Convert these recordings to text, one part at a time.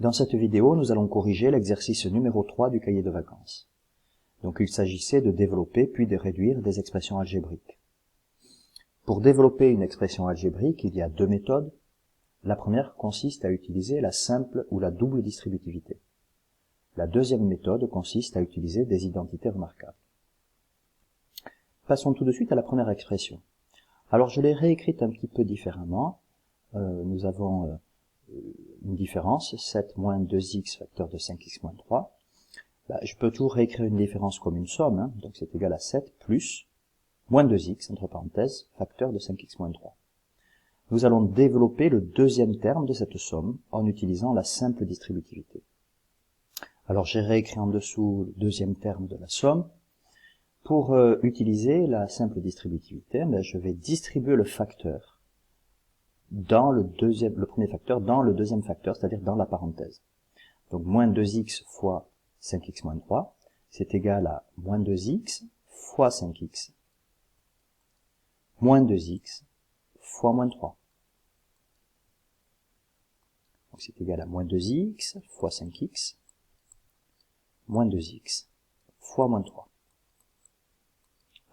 Dans cette vidéo, nous allons corriger l'exercice numéro 3 du cahier de vacances. Donc il s'agissait de développer puis de réduire des expressions algébriques. Pour développer une expression algébrique, il y a deux méthodes. La première consiste à utiliser la simple ou la double distributivité. La deuxième méthode consiste à utiliser des identités remarquables. Passons tout de suite à la première expression. Alors je l'ai réécrite un petit peu différemment. Nous avons une différence, 7 moins 2x facteur de 5x moins 3. Je peux toujours réécrire une différence comme une somme, donc c'est égal à 7 plus moins 2x, entre parenthèses, facteur de 5x moins 3. Nous allons développer le deuxième terme de cette somme en utilisant la simple distributivité. Alors j'ai réécrit en dessous le deuxième terme de la somme. Pour utiliser la simple distributivité, je vais distribuer le facteur dans le premier facteur dans le deuxième facteur, c'est-à-dire dans la parenthèse. Donc moins 2x fois 5x moins 3, c'est égal à moins 2x fois 5x moins 2x fois moins 3. Donc c'est égal à moins 2x fois 5x moins 2x fois moins 3.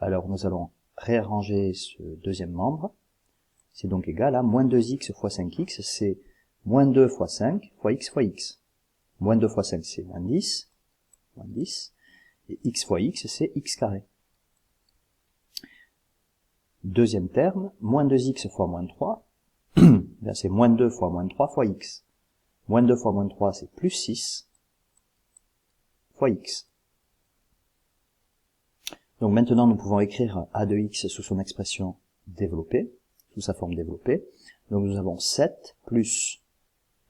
Alors nous allons réarranger ce deuxième membre. C'est donc égal à moins 2x fois 5x, c'est moins 2 fois 5 fois x fois x. Moins 2 fois 5, c'est moins 10, et x fois x, c'est x carré. Deuxième terme, moins 2x fois moins 3, c'est moins 2 fois moins 3 fois x. Moins 2 fois moins 3, c'est plus 6 fois x. Donc maintenant, nous pouvons écrire a de x sous son expression développée, sous sa forme développée. Donc nous avons 7 plus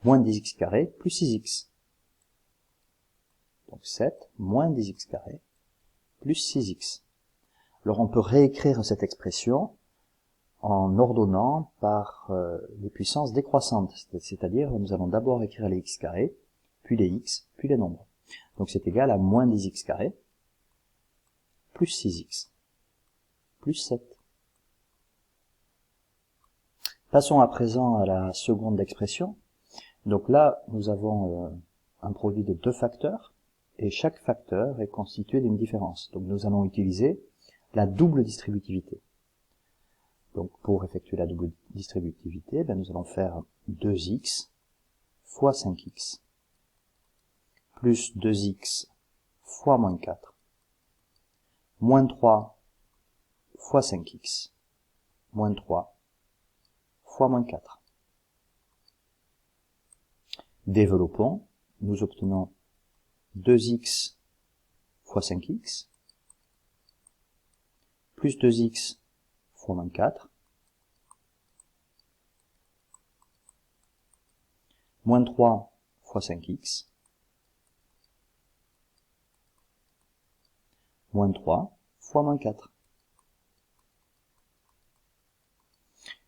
moins 10x carré plus 6x. Donc 7 moins 10x carré plus 6x. Alors on peut réécrire cette expression en ordonnant par les puissances décroissantes, c'est-à-dire nous allons d'abord écrire les x carrés, puis les x, puis les nombres. Donc c'est égal à moins 10x carré plus 6x plus 7. Passons à présent à la seconde expression. Donc là, nous avons un produit de deux facteurs, et chaque facteur est constitué d'une différence. Donc nous allons utiliser la double distributivité. Donc pour effectuer la double distributivité, nous allons faire 2x fois 5x plus 2x fois moins 4 moins 3 fois 5x moins 3 fois moins 4. Développons, nous obtenons 2x fois 5x plus 2x fois moins 4 moins 3 fois 5x moins 3 fois moins 4.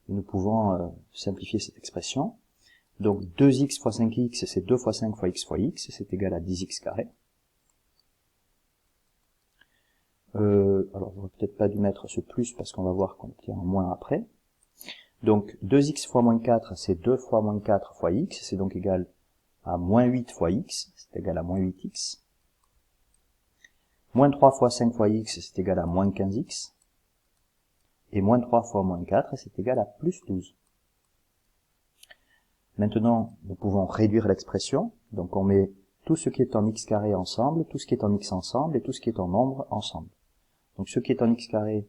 Et nous pouvons simplifier cette expression. Donc 2x fois 5x, c'est 2 fois 5 fois x, c'est égal à 10x carré. Alors j'aurais peut-être pas dû mettre ce plus parce qu'on va voir qu'on obtient un moins après. Donc 2x fois moins 4, c'est 2 fois moins 4 fois x, c'est donc égal à moins 8 fois x, c'est égal à moins 8x. Moins 3 fois 5 fois x, c'est égal à moins 15x. Et moins 3 fois moins 4, c'est égal à plus 12. Maintenant, nous pouvons réduire l'expression. Donc on met tout ce qui est en x carré ensemble, tout ce qui est en x ensemble, et tout ce qui est en nombre ensemble. Donc ce qui est en x carré,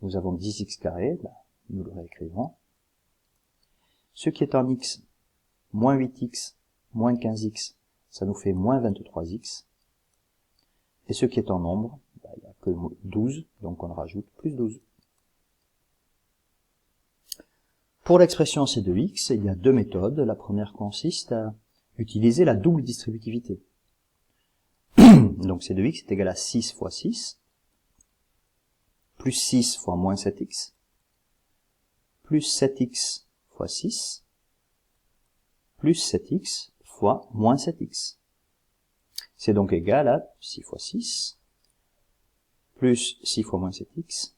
nous avons 10x carré, nous le réécrivons. Ce qui est en x, moins 8x, moins 15x, ça nous fait moins 23x. Et ce qui est en nombre, il n'y a que 12, donc on rajoute plus 12. Pour l'expression c de x, il y a deux méthodes. La première consiste à utiliser la double distributivité. Donc c de x est égal à 6 fois 6, plus 6 fois moins 7x, plus 7x fois 6, plus 7x fois moins 7x. C'est donc égal à 6 fois 6, plus 6 fois moins 7x,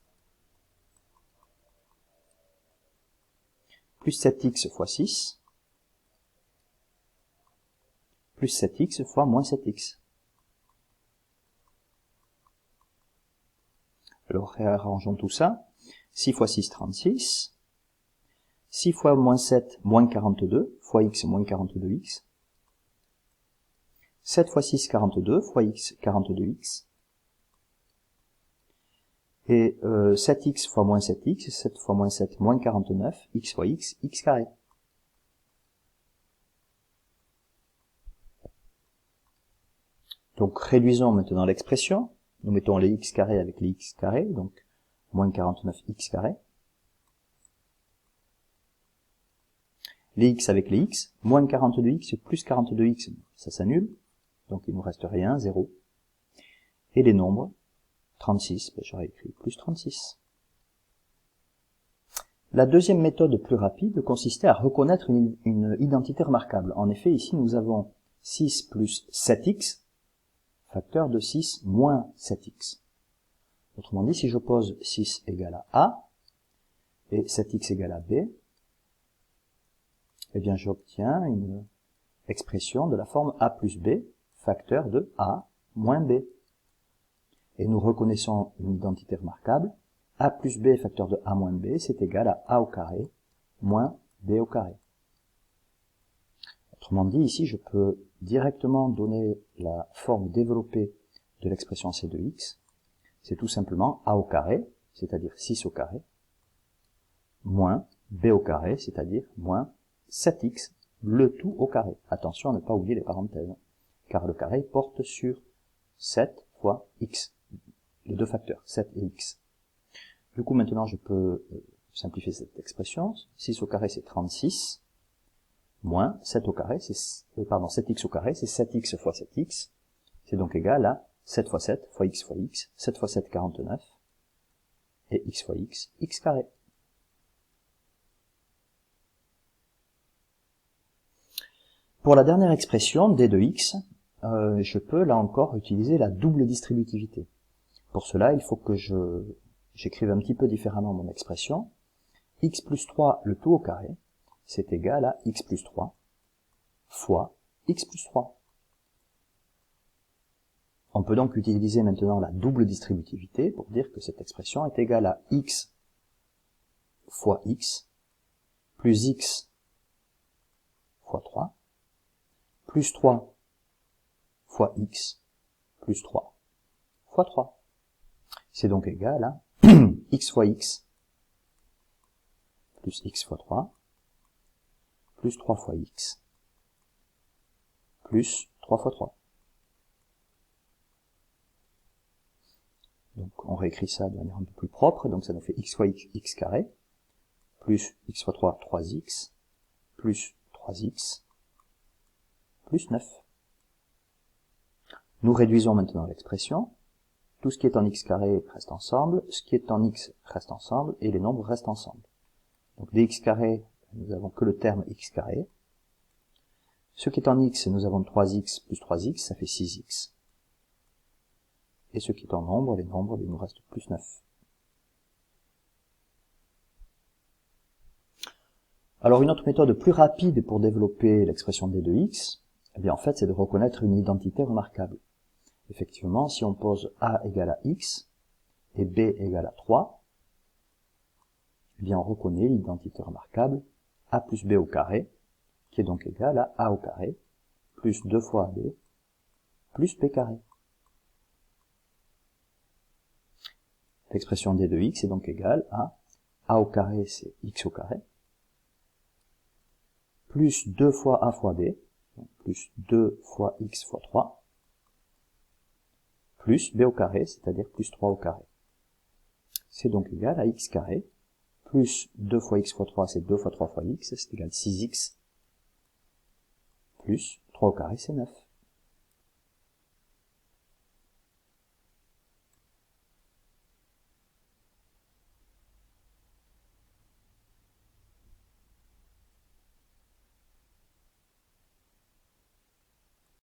plus 7x fois 6, plus 7x fois moins 7x. Alors réarrangeons tout ça. 6 fois 6, 36. 6 fois moins 7, moins 42, fois x moins 42x. 7 fois 6, 42, fois x, 42x. Et 7x fois moins 7x, 7 fois moins 7, moins 49, x fois x, x carré. Donc réduisons maintenant l'expression. Nous mettons les x carrés avec les x carrés, donc moins 49x carré. Les x avec les x, moins 42x plus 42x, ça s'annule, donc il ne nous reste rien, 0. Et les nombres, 36, ben j'aurais écrit plus 36. La deuxième méthode plus rapide consistait à reconnaître une identité remarquable. En effet, ici nous avons 6 plus 7x, facteur de 6 moins 7x. Autrement dit, si j'oppose 6 égale à A, et 7x égale à B, eh bien j'obtiens une expression de la forme A plus B, facteur de A moins B. Et nous reconnaissons une identité remarquable, A plus B facteur de A moins B, c'est égal à A au carré moins B au carré. Autrement dit, ici, je peux directement donner la forme développée de l'expression C de x. C'est tout simplement A au carré, c'est-à-dire 6 au carré, moins B au carré, c'est-à-dire moins 7x, le tout au carré. Attention à ne pas oublier les parenthèses, car le carré porte sur 7 fois x, les deux facteurs, 7 et x. Du coup, maintenant, je peux simplifier cette expression. 6 au carré, c'est 36, moins 7 au carré, c'est 7x au carré, c'est 7x fois 7x. C'est donc égal à 7 fois 7 fois x, 7 fois 7, 49, et x fois x, x carré. Pour la dernière expression, d de x, je peux là encore utiliser la double distributivité. Pour cela, il faut que j'écrive un petit peu différemment mon expression. X plus 3, le tout au carré, c'est égal à x plus 3 fois x plus 3. On peut donc utiliser maintenant la double distributivité pour dire que cette expression est égale à x fois x plus x fois 3 plus 3 fois x plus 3 fois 3. C'est donc égal à x fois x plus x fois 3 plus 3 fois x plus 3 fois 3. Donc on réécrit ça de manière un peu plus propre, donc ça nous fait x fois x, x carré, plus x fois 3, 3x, plus 3x, plus 9. Nous réduisons maintenant l'expression. Tout ce qui est en x carré reste ensemble, ce qui est en x reste ensemble, et les nombres restent ensemble. Donc dx carré, nous avons que le terme x carré. Ce qui est en x, nous avons 3x plus 3x, ça fait 6x. Et ce qui est en nombre, les nombres, il nous reste plus 9. Alors une autre méthode plus rapide pour développer l'expression d de x, eh bien en fait c'est de reconnaître une identité remarquable. Effectivement, si on pose a égale à x et b égale à 3, eh bien on reconnaît l'identité remarquable a plus b au carré, qui est donc égal à a au carré, plus 2 fois ab, plus b carré. L'expression d de x est donc égale à a au carré, c'est x au carré, plus 2 fois a fois b, donc plus 2 fois x fois 3, plus b au carré, c'est-à-dire plus 3 au carré. C'est donc égal à x carré, plus 2 fois x fois 3, c'est 2 fois 3 fois x, c'est égal à 6x, plus 3 au carré, c'est 9.